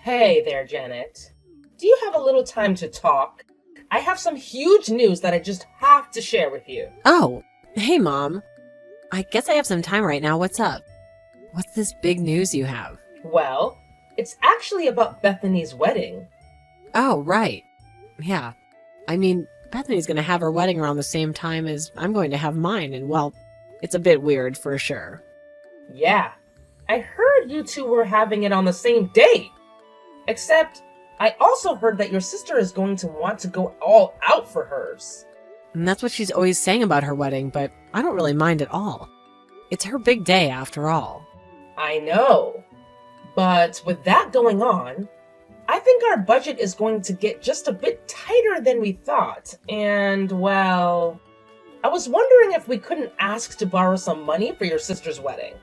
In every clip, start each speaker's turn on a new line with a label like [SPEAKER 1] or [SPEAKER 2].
[SPEAKER 1] Hey there, Janet. Do you have a little time to talk? I have some huge news that I just have to share with you.
[SPEAKER 2] Oh, hey, Mom. I guess I have some time right now. What's up? What's this big news you have?
[SPEAKER 1] Well, it's actually about Bethany's wedding.
[SPEAKER 2] Oh, right. Yeah. Bethany's going to have her wedding around the same time as I'm going to have mine, and well, it's a bit weird for sure.
[SPEAKER 1] Yeah, I heard you two were having it on the same day. Except, I also heard that your sister is going to want to go all out for hers.
[SPEAKER 2] And that's what she's always saying about her wedding, but I don't really mind at all. It's her big day after all.
[SPEAKER 1] I know. But with that going on, I think our budget is going to get just a bit tighter than we thought. And, well, I was wondering if we couldn't ask to borrow some money for your sister's wedding.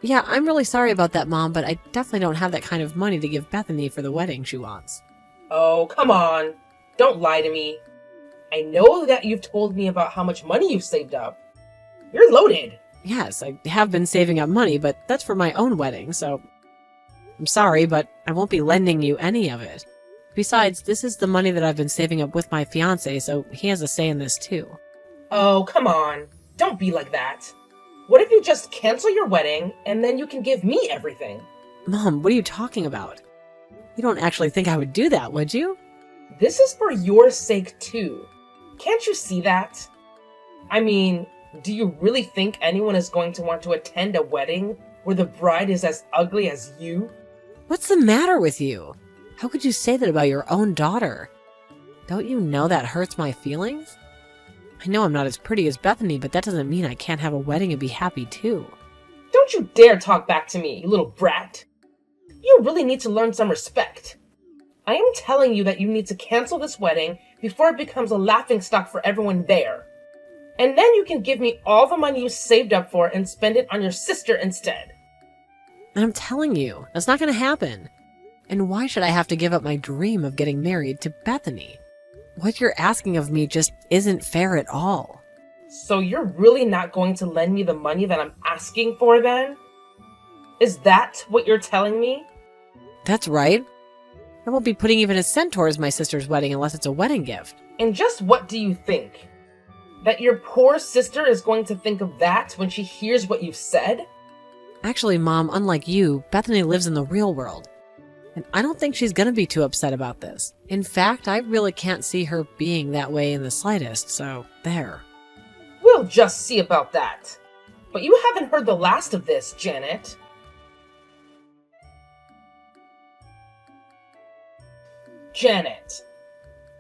[SPEAKER 2] Yeah, I'm really sorry about that, Mom, but I definitely don't have that kind of money to give Bethany for the wedding she wants.
[SPEAKER 1] Oh, come on. Don't lie to me. I know that you've told me about how much money you've saved up. You're loaded.
[SPEAKER 2] Yes, I have been saving up money, but that's for my own wedding, so I'm sorry, but I won't be lending you any of it. Besides, this is the money that I've been saving up with my fiancé, so he has a say in this too.
[SPEAKER 1] Oh, come on. Don't be like that. What if you just cancel your wedding and then you can give me everything?
[SPEAKER 2] Mom, what are you talking about? You don't actually think I would do that, would you?
[SPEAKER 1] This is for your sake too. Can't you see that? I mean, do you really think anyone is going to want to attend a wedding where the bride is as ugly as you?
[SPEAKER 2] What's the matter with you? How could you say that about your own daughter? Don't you know that hurts my feelings? I know I'm not as pretty as Bethany, but that doesn't mean I can't have a wedding and be happy too.
[SPEAKER 1] Don't you dare talk back to me, you little brat. You really need to learn some respect. I am telling you that you need to cancel this wedding before it becomes a laughingstock for everyone there. And then you can give me all the money you saved up for and spend it on your sister instead.
[SPEAKER 2] And I'm telling you, that's not going to happen. And why should I have to give up my dream of getting married to Bethany? What you're asking of me just isn't fair at all.
[SPEAKER 1] So you're really not going to lend me the money that I'm asking for then? Is that what you're telling me?
[SPEAKER 2] That's right. I won't be putting even a cent towards my sister's wedding unless it's a wedding gift.
[SPEAKER 1] And just what do you think? That your poor sister is going to think of that when she hears what you've said?
[SPEAKER 2] Actually, Mom, unlike you, Bethany lives in the real world. And I don't think she's going to be too upset about this. In fact, I really can't see her being that way in the slightest, so there.
[SPEAKER 1] We'll just see about that. But you haven't heard the last of this, Janet. Janet,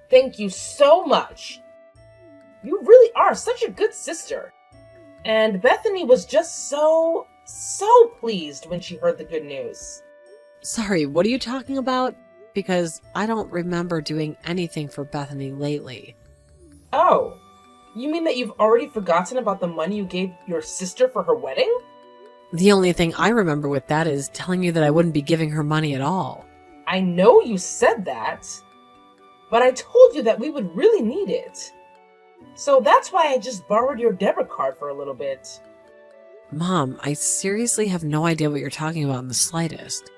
[SPEAKER 1] thank you so much. You really are such a good sister. And Bethany was just so pleased when she heard the good news.
[SPEAKER 2] Sorry, what are you talking about? Because I don't remember doing anything for Bethany lately.
[SPEAKER 1] Oh, you mean that you've already forgotten about the money you gave your sister for her wedding?
[SPEAKER 2] The only thing I remember with that is telling you that I wouldn't be giving her money at all.
[SPEAKER 1] I know you said that, but I told you that we would really need it. So that's why I just borrowed your debit card for a little bit.
[SPEAKER 2] Mom, I seriously have no idea what you're talking about in the slightest.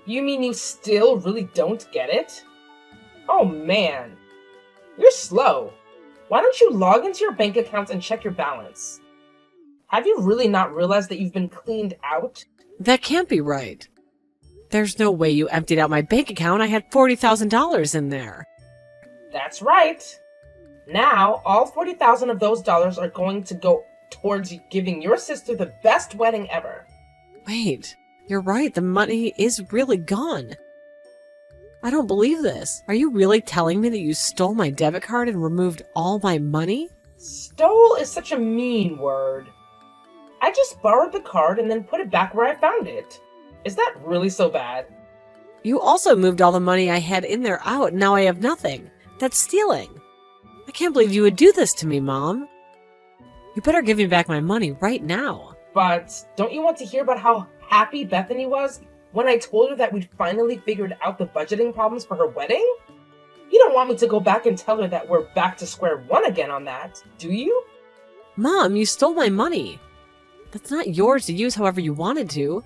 [SPEAKER 1] You mean you still really don't get it? Oh man, you're slow. Why don't you log into your bank account and check your balance? Have you really not realized that you've been cleaned out?
[SPEAKER 2] That can't be right. There's no way you emptied out my bank account. I had $40,000 in there.
[SPEAKER 1] That's right. Now, all $40,000 of those dollars are going to go towards giving your sister the best wedding ever.
[SPEAKER 2] Wait, you're right. The money is really gone. I don't believe this. Are you really telling me that you stole my debit card and removed all my money?
[SPEAKER 1] Stole is such a mean word. I just borrowed the card and then put it back where I found it. Is that really so bad?
[SPEAKER 2] You also moved all the money I had in there out, and now I have nothing. That's stealing. I can't believe you would do this to me, Mom. You better give me back my money right now.
[SPEAKER 1] But don't you want to hear about how happy Bethany was when I told her that we'd finally figured out the budgeting problems for her wedding? You don't want me to go back and tell her that we're back to square one again on that, do you?
[SPEAKER 2] Mom, you stole my money. That's not yours to use however you wanted to.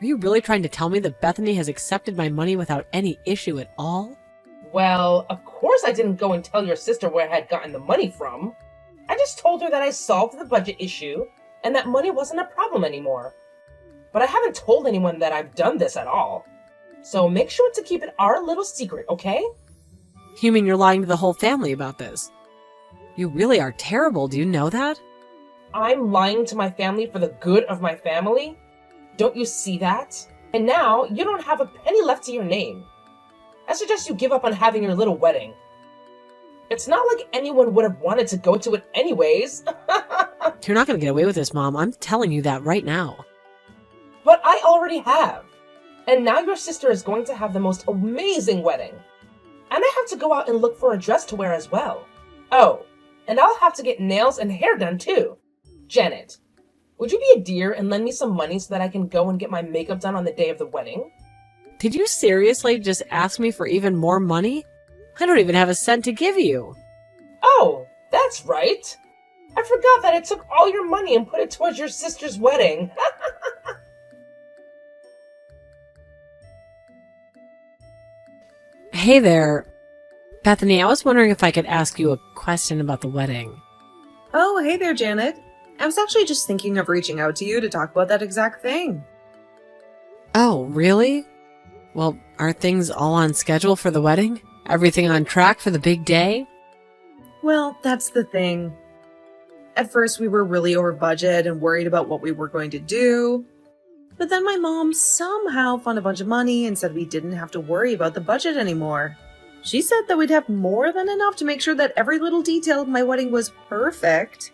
[SPEAKER 2] Are you really trying to tell me that Bethany has accepted my money without any issue at all?
[SPEAKER 1] Well, of course I didn't go and tell your sister where I had gotten the money from. I just told her that I solved the budget issue and that money wasn't a problem anymore. But I haven't told anyone that I've done this at all. So make sure to keep it our little secret, okay?
[SPEAKER 2] You mean you're lying to the whole family about this? You really are terrible, do you know that?
[SPEAKER 1] I'm lying to my family for the good of my family? Don't you see that? And now you don't have a penny left to your name. I suggest you give up on having your little wedding. It's not like anyone would have wanted to go to it anyways.
[SPEAKER 2] You're not going to get away with this, Mom. I'm telling you that right now.
[SPEAKER 1] But I already have. And now your sister is going to have the most amazing wedding. And I have to go out and look for a dress to wear as well. Oh, and I'll have to get nails and hair done too. Janet, would you be a dear and lend me some money so that I can go and get my makeup done on the day of the wedding?
[SPEAKER 2] Did you seriously just ask me for even more money? I don't even have a cent to give you.
[SPEAKER 1] Oh, that's right. I forgot that I took all your money and put it towards your sister's wedding.
[SPEAKER 2] Hey there. Bethany, I was wondering if I could ask you a question about the wedding.
[SPEAKER 3] Oh, hey there, Janet. I was actually just thinking of reaching out to you to talk about that exact thing.
[SPEAKER 2] Oh, really? Well, are things all on schedule for the wedding? Everything on track for the big day?
[SPEAKER 3] Well, that's the thing. At first, we were really over budget and worried about what we were going to do. But then my mom somehow found a bunch of money and said we didn't have to worry about the budget anymore. She said that we'd have more than enough to make sure that every little detail of my wedding was perfect.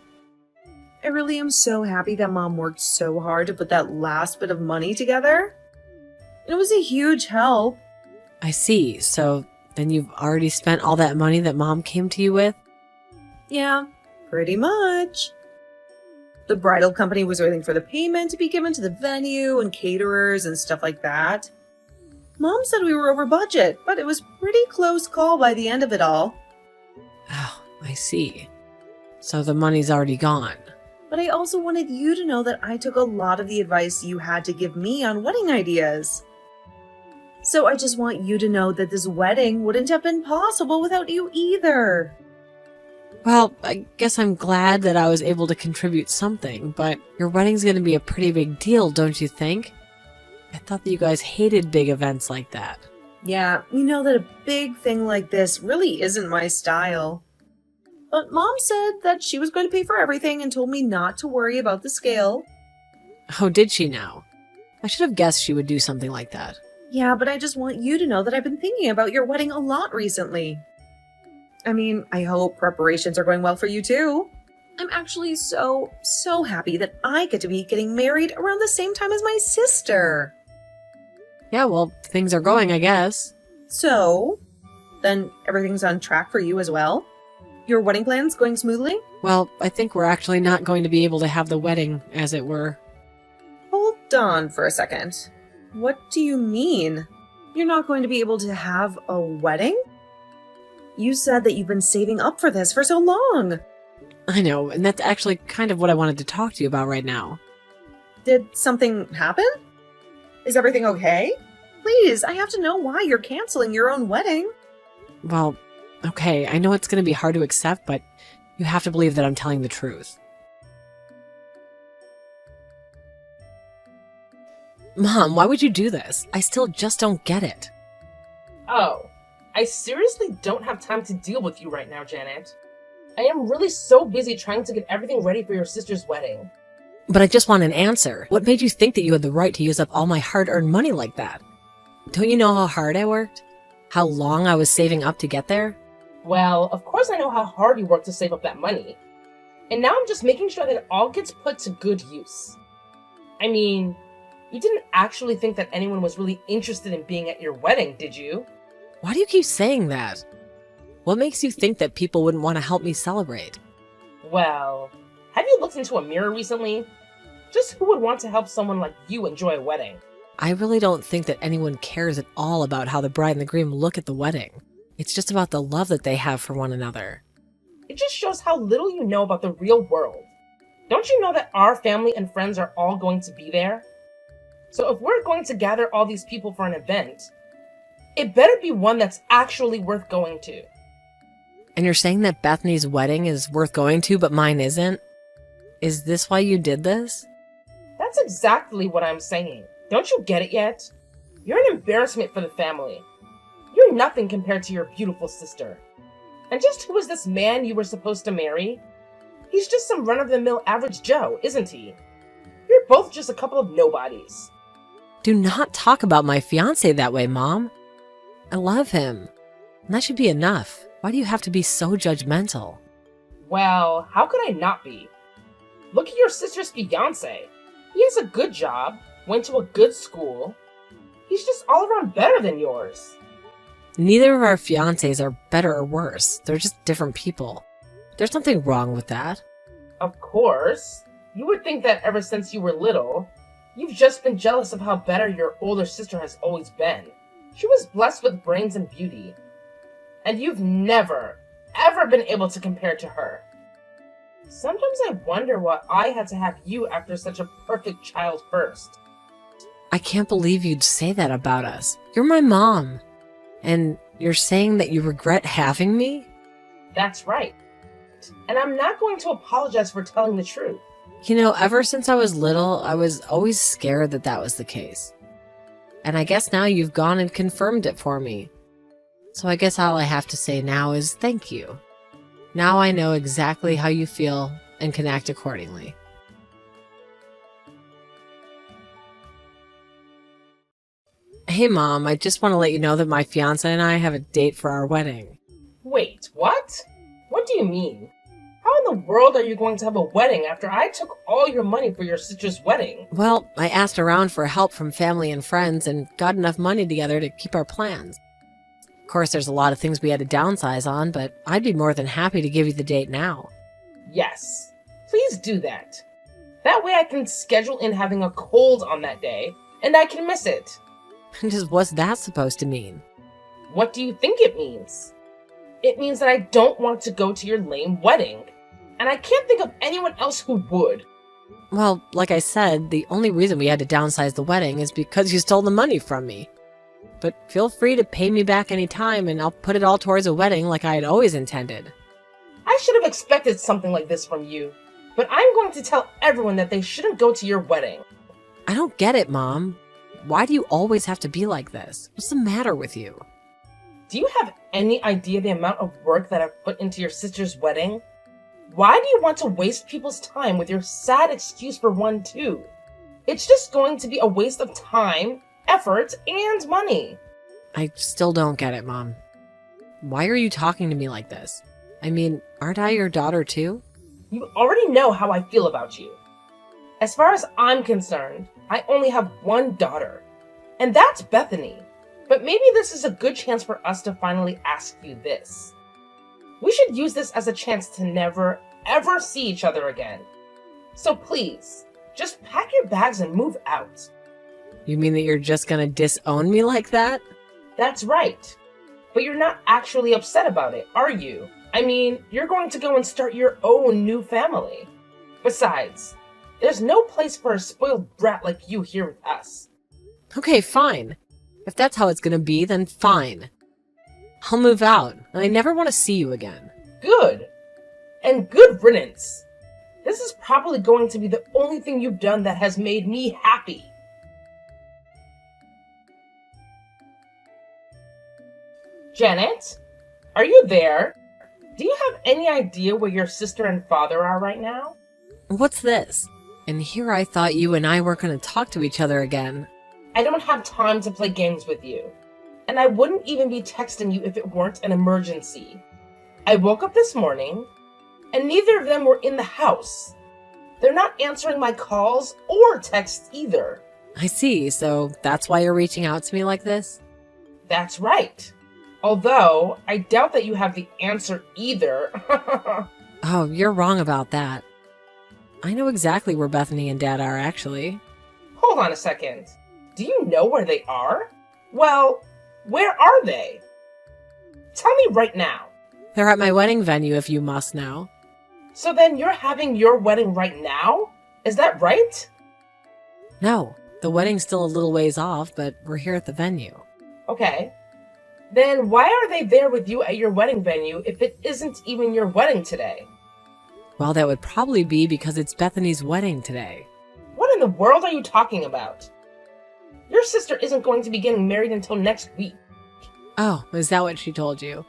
[SPEAKER 3] I really am so happy that Mom worked so hard to put that last bit of money together. It was a huge help.
[SPEAKER 2] I see. So then you've already spent all that money that Mom came to you with?
[SPEAKER 3] Yeah, pretty much. The bridal company was waiting for the payment to be given to the venue and caterers and stuff like that. Mom said we were over budget, but it was pretty close call by the end of it all.
[SPEAKER 2] Oh, I see. So the money's already gone.
[SPEAKER 3] But I also wanted you to know that I took a lot of the advice you had to give me on wedding ideas. So I just want you to know that this wedding wouldn't have been possible without you either.
[SPEAKER 2] Well, I guess I'm glad that I was able to contribute something, but your wedding's going to be a pretty big deal, don't you think? I thought that you guys hated big events like that.
[SPEAKER 3] Yeah, you know that a big thing like this really isn't my style. But Mom said that she was going to pay for everything and told me not to worry about the scale.
[SPEAKER 2] Oh, did she now? I should have guessed she would do something like that.
[SPEAKER 3] Yeah, but I just want you to know that I've been thinking about your wedding a lot recently. I mean, I hope preparations are going well for you too. I'm actually so happy that I get to be getting married around the same time as my sister.
[SPEAKER 2] Yeah, well, things are going, I guess.
[SPEAKER 3] So, then everything's on track for you as well? Your wedding plan's going smoothly?
[SPEAKER 2] Well, I think we're actually not going to be able to have the wedding, as it were.
[SPEAKER 3] Hold on for a second. What do you mean? You're not going to be able to have a wedding? You said that you've been saving up for this for so long.
[SPEAKER 2] I know, and that's actually kind of what I wanted to talk to you about right now.
[SPEAKER 3] Did something happen? Is everything okay? Please, I have to know why you're canceling your own wedding.
[SPEAKER 2] Well, okay, I know it's going to be hard to accept, but you have to believe that I'm telling the truth. Mom, why would you do this? I still just don't get it.
[SPEAKER 1] Oh, I seriously don't have time to deal with you right now, Janet. I am really so busy trying to get everything ready for your sister's wedding.
[SPEAKER 2] But I just want an answer. What made you think that you had the right to use up all my hard-earned money like that? Don't you know how hard I worked? How long I was saving up to get there?
[SPEAKER 1] Well, of course I know how hard you worked to save up that money. And now I'm just making sure that it all gets put to good use. I mean, you didn't actually think that anyone was really interested in being at your wedding, did you?
[SPEAKER 2] Why do you keep saying that? What makes you think that people wouldn't want to help me celebrate?
[SPEAKER 1] Well, have you looked into a mirror recently? Just who would want to help someone like you enjoy a wedding?
[SPEAKER 2] I really don't think that anyone cares at all about how the bride and the groom look at the wedding. It's just about the love that they have for one another.
[SPEAKER 1] It just shows how little you know about the real world. Don't you know that our family and friends are all going to be there? So if we're going to gather all these people for an event, it better be one that's actually worth going to.
[SPEAKER 2] And you're saying that Bethany's wedding is worth going to, but mine isn't? Is this why you did this?
[SPEAKER 1] That's exactly what I'm saying. Don't you get it yet? You're an embarrassment for the family. You're nothing compared to your beautiful sister. And just who is this man you were supposed to marry? He's just some run-of-the-mill average Joe, isn't he? You're both just a couple of nobodies.
[SPEAKER 2] Do not talk about my fiancé that way, Mom. I love him. And that should be enough. Why do you have to be so judgmental?
[SPEAKER 1] Well, how could I not be? Look at your sister's fiancé. He has a good job, went to a good school. He's just all around better than yours.
[SPEAKER 2] Neither of our fiancés are better or worse. They're just different people. There's nothing wrong with that.
[SPEAKER 1] Of course. You would think that ever since you were little, you've just been jealous of how better your older sister has always been. She was blessed with brains and beauty. And you've never, ever been able to compare to her. Sometimes I wonder why I had to have you after such a perfect child first.
[SPEAKER 2] I can't believe you'd say that about us. You're my mom. And you're saying that you regret having me?
[SPEAKER 1] That's right. And I'm not going to apologize for telling the truth.
[SPEAKER 2] You know, ever since I was little, I was always scared that that was the case. And I guess now you've gone and confirmed it for me. So I guess all I have to say now is thank you. Now I know exactly how you feel and can act accordingly. Hey Mom, I just want to let you know that my fiancé and I have a date for our wedding.
[SPEAKER 1] Wait, what? What do you mean? How in the world are you going to have a wedding after I took all your money for your sister's wedding?
[SPEAKER 2] Well, I asked around for help from family and friends and got enough money together to keep our plans. Of course, there's a lot of things we had to downsize on, but I'd be more than happy to give you the date now.
[SPEAKER 1] Yes, please do that. That way I can schedule in having a cold on that day, and I can miss it.
[SPEAKER 2] Just what's that supposed to mean?
[SPEAKER 1] What do you think it means? It means that I don't want to go to your lame wedding. And I can't think of anyone else who would.
[SPEAKER 2] Well, like I said, the only reason we had to downsize the wedding is because you stole the money from me. But feel free to pay me back any time and I'll put it all towards a wedding like I had always intended.
[SPEAKER 1] I should have expected something like this from you. But I'm going to tell everyone that they shouldn't go to your wedding.
[SPEAKER 2] I don't get it, Mom. Why do you always have to be like this? What's the matter with you?
[SPEAKER 1] Do you have any idea the amount of work that I've put into your sister's wedding? Why do you want to waste people's time with your sad excuse for one too? It's just going to be a waste of time, effort, and money.
[SPEAKER 2] I still don't get it, Mom. Why are you talking to me like this? I mean, aren't I your daughter too?
[SPEAKER 1] You already know how I feel about you. As far as I'm concerned, I only have one daughter, and that's Bethany. But maybe this is a good chance for us to finally ask you this. We should use this as a chance to never, ever see each other again. So please, just pack your bags and move out.
[SPEAKER 2] You mean that you're just gonna disown me like that?
[SPEAKER 1] That's right. But you're not actually upset about it, are you? I mean, you're going to go and start your own new family. Besides, there's no place for a spoiled brat like you here with us.
[SPEAKER 2] Okay, fine. If that's how it's gonna be, then fine. I'll move out, and I never want to see you again.
[SPEAKER 1] Good. And good riddance. This is probably going to be the only thing you've done that has made me happy. Janet, are you there? Do you have any idea where your sister and father are right now?
[SPEAKER 2] What's this? And here I thought you and I weren't going to talk to each other again.
[SPEAKER 1] I don't have time to play games with you. And I wouldn't even be texting you if it weren't an emergency. I woke up this morning, and neither of them were in the house. They're not answering my calls or texts either.
[SPEAKER 2] I see, so that's why you're reaching out to me like this?
[SPEAKER 1] That's right. Although, I doubt that you have the answer either.
[SPEAKER 2] Oh, you're wrong about that. I know exactly where Bethany and Dad are, actually.
[SPEAKER 1] Hold on a second. Do you know where they are? Well, where are they? Tell me right now.
[SPEAKER 2] They're at my wedding venue, if you must know.
[SPEAKER 1] So then you're having your wedding right now? Is that right?
[SPEAKER 2] No, The wedding's still a little ways off, but we're here at the venue.
[SPEAKER 1] Okay. Then why are they there with you at your wedding venue if it isn't even your wedding today?
[SPEAKER 2] Well, that would probably be because it's Bethany's wedding today.
[SPEAKER 1] What in the world are you talking about? Your sister isn't going to be getting married until next week.
[SPEAKER 2] Oh, is that what she told you?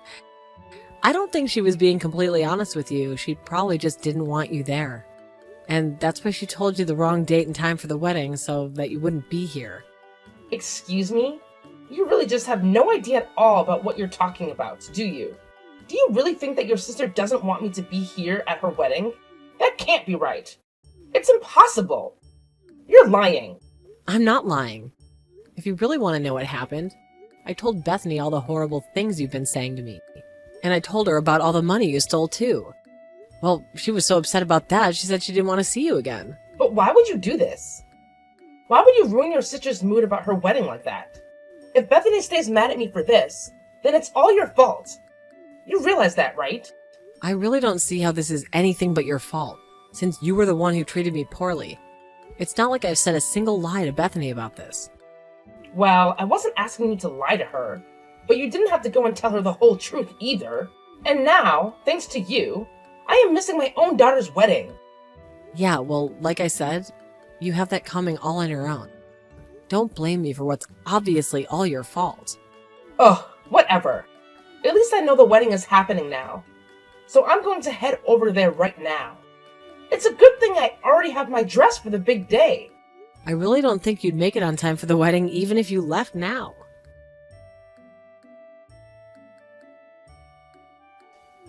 [SPEAKER 2] I don't think she was being completely honest with you. She probably just didn't want you there. And that's why she told you the wrong date and time for the wedding, so that you wouldn't be here.
[SPEAKER 1] Excuse me? You really just have no idea at all about what you're talking about, do you? Do you really think that your sister doesn't want me to be here at her wedding? That can't be right. It's impossible. You're lying.
[SPEAKER 2] I'm not lying. If you really want to know what happened, I told Bethany all the horrible things you've been saying to me. And I told her about all the money you stole too. Well, she was so upset about that, she said she didn't want to see you again.
[SPEAKER 1] But why would you do this? Why would you ruin your sister's mood about her wedding like that? If Bethany stays mad at me for this, then it's all your fault. You realize that, right?
[SPEAKER 2] I really don't see how this is anything but your fault, since you were the one who treated me poorly. It's not like I've said a single lie to Bethany about this.
[SPEAKER 1] Well, I wasn't asking you to lie to her, but you didn't have to go and tell her the whole truth either. And now, thanks to you, I am missing my own daughter's wedding.
[SPEAKER 2] Yeah, well, like I said, you have that coming all on your own. Don't blame me for what's obviously all your fault.
[SPEAKER 1] Ugh, whatever. At least I know the wedding is happening now. So I'm going to head over there right now. It's a good thing I already have my dress for the big day.
[SPEAKER 2] I really don't think you'd make it on time for the wedding even if you left now.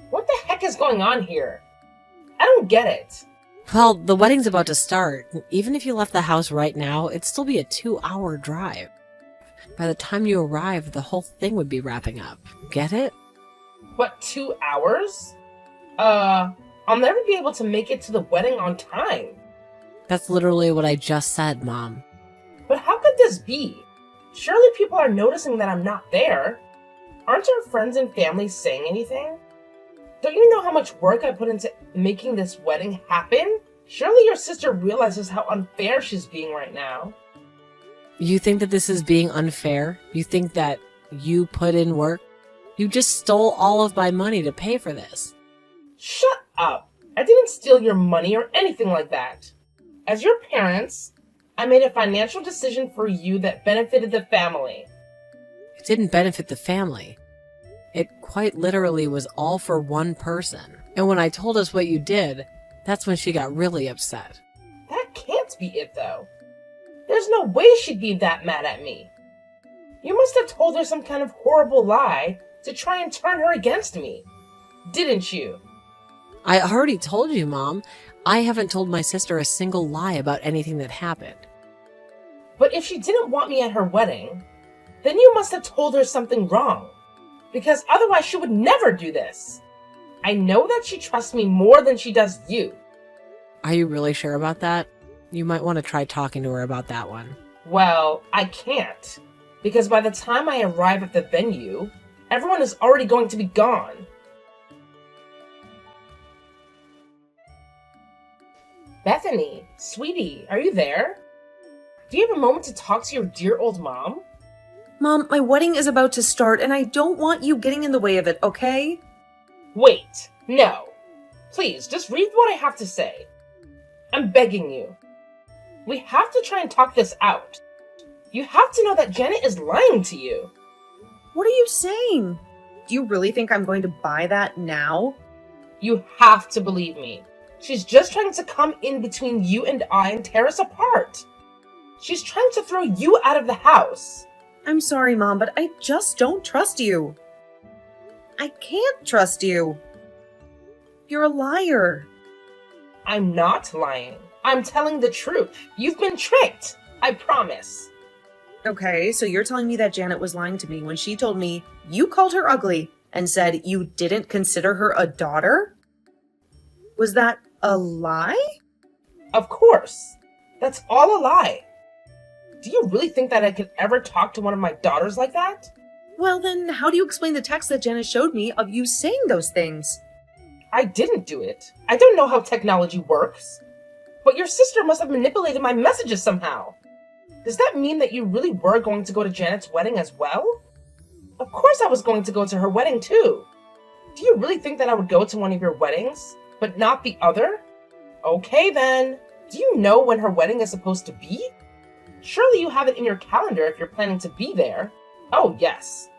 [SPEAKER 1] What the heck is going on here? I don't get it.
[SPEAKER 2] Well, the wedding's about to start. Even if you left the house right now, it'd still be a 2-hour drive. By the time you arrive, the whole thing would be wrapping up. Get it?
[SPEAKER 1] What, 2 hours? I'll never be able to make it to the wedding on time.
[SPEAKER 2] That's literally what I just said, Mom.
[SPEAKER 1] But how could this be? Surely people are noticing that I'm not there. Aren't our friends and family saying anything? Don't you know how much work I put into making this wedding happen? Surely your sister realizes how unfair she's being right now.
[SPEAKER 2] You think that this is being unfair? You think that you put in work? You just stole all of my money to pay for this.
[SPEAKER 1] Shut up! I didn't steal your money or anything like that. As your parents, I made a financial decision for you that benefited the family.
[SPEAKER 2] It didn't benefit the family. It quite literally was all for one person. And when I told us what you did, that's when she got really upset.
[SPEAKER 1] That can't be it, though. There's no way she'd be that mad at me. You must have told her some kind of horrible lie to try and turn her against me. Didn't you?
[SPEAKER 2] I already told you, Mom. I haven't told my sister a single lie about anything that happened.
[SPEAKER 1] But if she didn't want me at her wedding, then you must have told her something wrong. Because otherwise she would never do this. I know that she trusts me more than she does you.
[SPEAKER 2] Are you really sure about that? You might want to try talking to her about that one.
[SPEAKER 1] Well, I can't. Because by the time I arrive at the venue, everyone is already going to be gone. Bethany, sweetie, are you there? Do you have a moment to talk to your dear old mom?
[SPEAKER 3] Mom, my wedding is about to start and I don't want you getting in the way of it, okay?
[SPEAKER 1] Wait, no. Please, just read what I have to say. I'm begging you. We have to try and talk this out. You have to know that Janet is lying to you.
[SPEAKER 3] What are you saying? Do you really think I'm going to buy that now?
[SPEAKER 1] You have to believe me. She's just trying to come in between you and I and tear us apart. She's trying to throw you out of the house.
[SPEAKER 3] I'm sorry, Mom, but I just don't trust you. I can't trust you. You're a liar.
[SPEAKER 1] I'm not lying. I'm telling the truth. You've been tricked. I promise.
[SPEAKER 3] Okay, so you're telling me that Janet was lying to me when she told me you called her ugly and said you didn't consider her a daughter? Was that a lie?
[SPEAKER 1] Of course. That's all a lie. Do you really think that I could ever talk to one of my daughters like that?
[SPEAKER 3] Well, then how do you explain the text that Janet showed me of you saying those things?
[SPEAKER 1] I didn't do it. I don't know how technology works. But your sister must have manipulated my messages somehow. Does that mean that you really were going to go to Janet's wedding as well? Of course I was going to go to her wedding too. Do you really think that I would go to one of your weddings, but not the other? Okay then. Do you know when her wedding is supposed to be? Surely you have it in your calendar if you're planning to be there. Oh yes.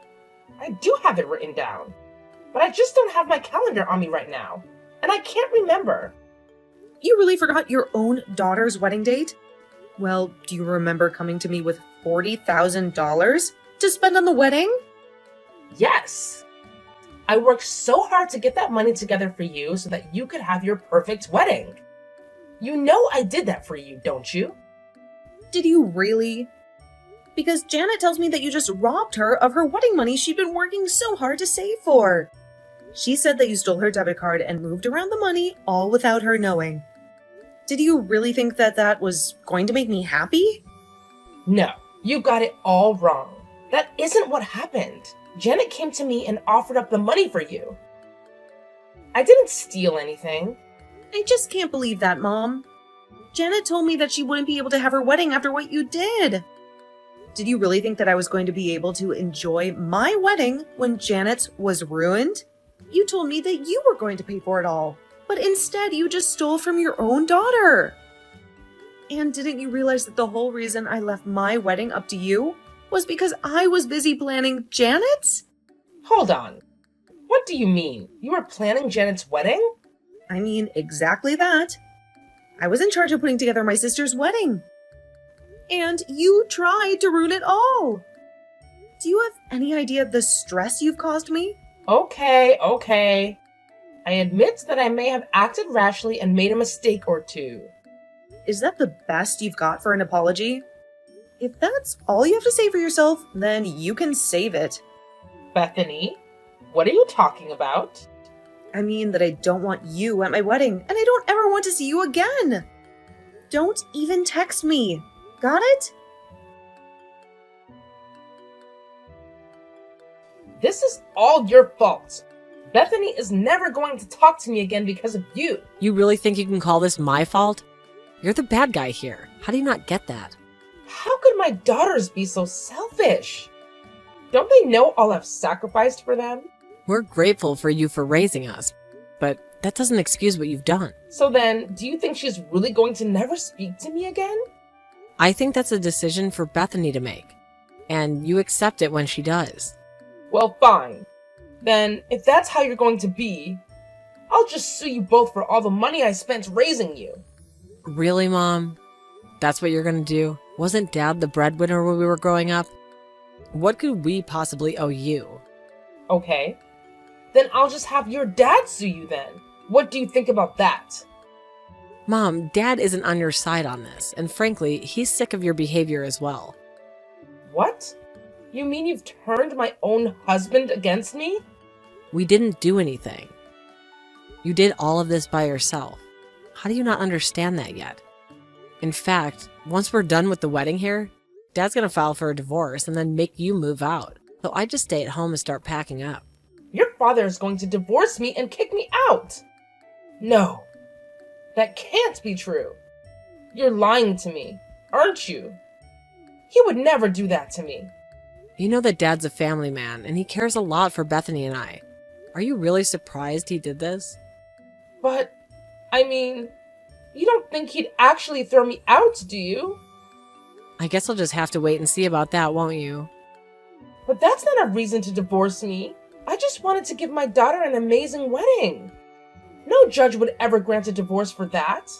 [SPEAKER 1] I do have it written down. But I just don't have my calendar on me right now. And I can't remember.
[SPEAKER 3] You really forgot your own daughter's wedding date? Well, do you remember coming to me with $40,000 to spend on the wedding?
[SPEAKER 1] Yes. I worked so hard to get that money together for you so that you could have your perfect wedding. You know I did that for you, don't you?
[SPEAKER 3] Did you really? Because Janet tells me that you just robbed her of her wedding money she'd been working so hard to save for. She said that you stole her debit card and moved around the money all without her knowing. Did you really think that that was going to make me happy?
[SPEAKER 1] No, you got it all wrong. That isn't what happened. Janet came to me and offered up the money for you. I didn't steal anything.
[SPEAKER 3] I just can't believe that, Mom. Janet told me that she wouldn't be able to have her wedding after what you did. Did you really think that I was going to be able to enjoy my wedding when Janet's was ruined? You told me that you were going to pay for it all, but instead you just stole from your own daughter. And didn't you realize that the whole reason I left my wedding up to you was because I was busy planning Janet's?
[SPEAKER 1] Hold on. What do you mean? You were planning Janet's wedding?
[SPEAKER 3] I mean, exactly that. I was in charge of putting together my sister's wedding. And you tried to ruin it all. Do you have any idea of the stress you've caused me?
[SPEAKER 1] Okay. I admit that I may have acted rashly and made a mistake or two.
[SPEAKER 3] Is that the best you've got for an apology? If that's all you have to say for yourself, then you can save it.
[SPEAKER 1] Bethany, what are you talking about?
[SPEAKER 3] I mean that I don't want you at my wedding, and I don't ever want to see you again. Don't even text me. Got it?
[SPEAKER 1] This is all your fault. Bethany is never going to talk to me again because of you.
[SPEAKER 2] You really think you can call this my fault? You're the bad guy here. How do you not get that?
[SPEAKER 1] How could my daughters be so selfish? Don't they know all I've sacrificed for them?
[SPEAKER 2] We're grateful for you for raising us, but that doesn't excuse what you've done.
[SPEAKER 1] So then, do you think she's really going to never speak to me again?
[SPEAKER 2] I think that's a decision for Bethany to make, and you accept it when she does.
[SPEAKER 1] Well, fine. Then, if that's how you're going to be, I'll just sue you both for all the money I spent raising you.
[SPEAKER 2] Really, Mom? That's what you're gonna do? Wasn't Dad the breadwinner when we were growing up? What could we possibly owe you?
[SPEAKER 1] Okay. Then I'll just have your dad sue you then. What do you think about that?
[SPEAKER 2] Mom, Dad isn't on your side on this, and frankly, he's sick of your behavior as well.
[SPEAKER 1] What? You mean you've turned my own husband against me?
[SPEAKER 2] We didn't do anything. You did all of this by yourself. How do you not understand that yet? In fact, once we're done with the wedding here, Dad's gonna file for a divorce and then make you move out. So I just stay at home and start packing up.
[SPEAKER 1] Your father is going to divorce me and kick me out. No, that can't be true. You're lying to me, aren't you? He would never do that to me.
[SPEAKER 2] You know that Dad's a family man, and he cares a lot for Bethany and I. Are you really surprised he did this?
[SPEAKER 1] But, I mean, you don't think he'd actually throw me out, do you?
[SPEAKER 2] I guess I'll just have to wait and see about that, won't you?
[SPEAKER 1] But that's not a reason to divorce me. I just wanted to give my daughter an amazing wedding. No judge would ever grant a divorce for that.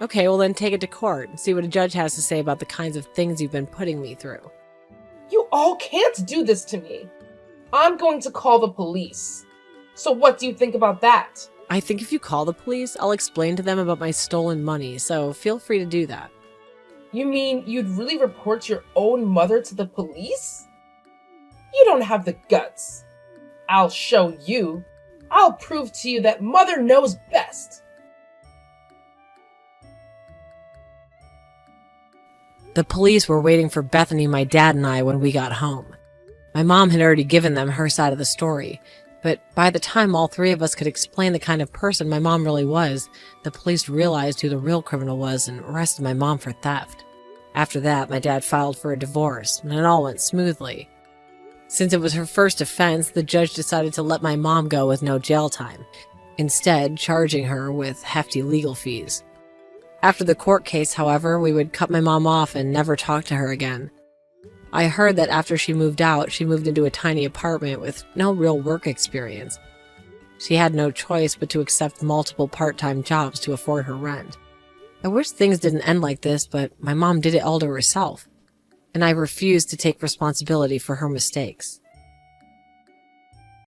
[SPEAKER 2] Okay, well then take it to court and see what a judge has to say about the kinds of things you've been putting me through.
[SPEAKER 1] You all can't do this to me. I'm going to call the police. So what do you think about that?
[SPEAKER 2] I think if you call the police, I'll explain to them about my stolen money, so feel free to do that.
[SPEAKER 1] You mean you'd really report your own mother to the police? You don't have the guts. I'll show you. I'll prove to you that Mother knows best.
[SPEAKER 2] The police were waiting for Bethany, my dad, and I when we got home. My mom had already given them her side of the story, but by the time all three of us could explain the kind of person my mom really was, the police realized who the real criminal was and arrested my mom for theft. After that, my dad filed for a divorce, and it all went smoothly. Since it was her first offense, the judge decided to let my mom go with no jail time, instead charging her with hefty legal fees. After the court case, however, we would cut my mom off and never talk to her again. I heard that after she moved out, she moved into a tiny apartment with no real work experience. She had no choice but to accept multiple part-time jobs to afford her rent. I wish things didn't end like this, but my mom did it all to herself, and I refused to take responsibility for her mistakes.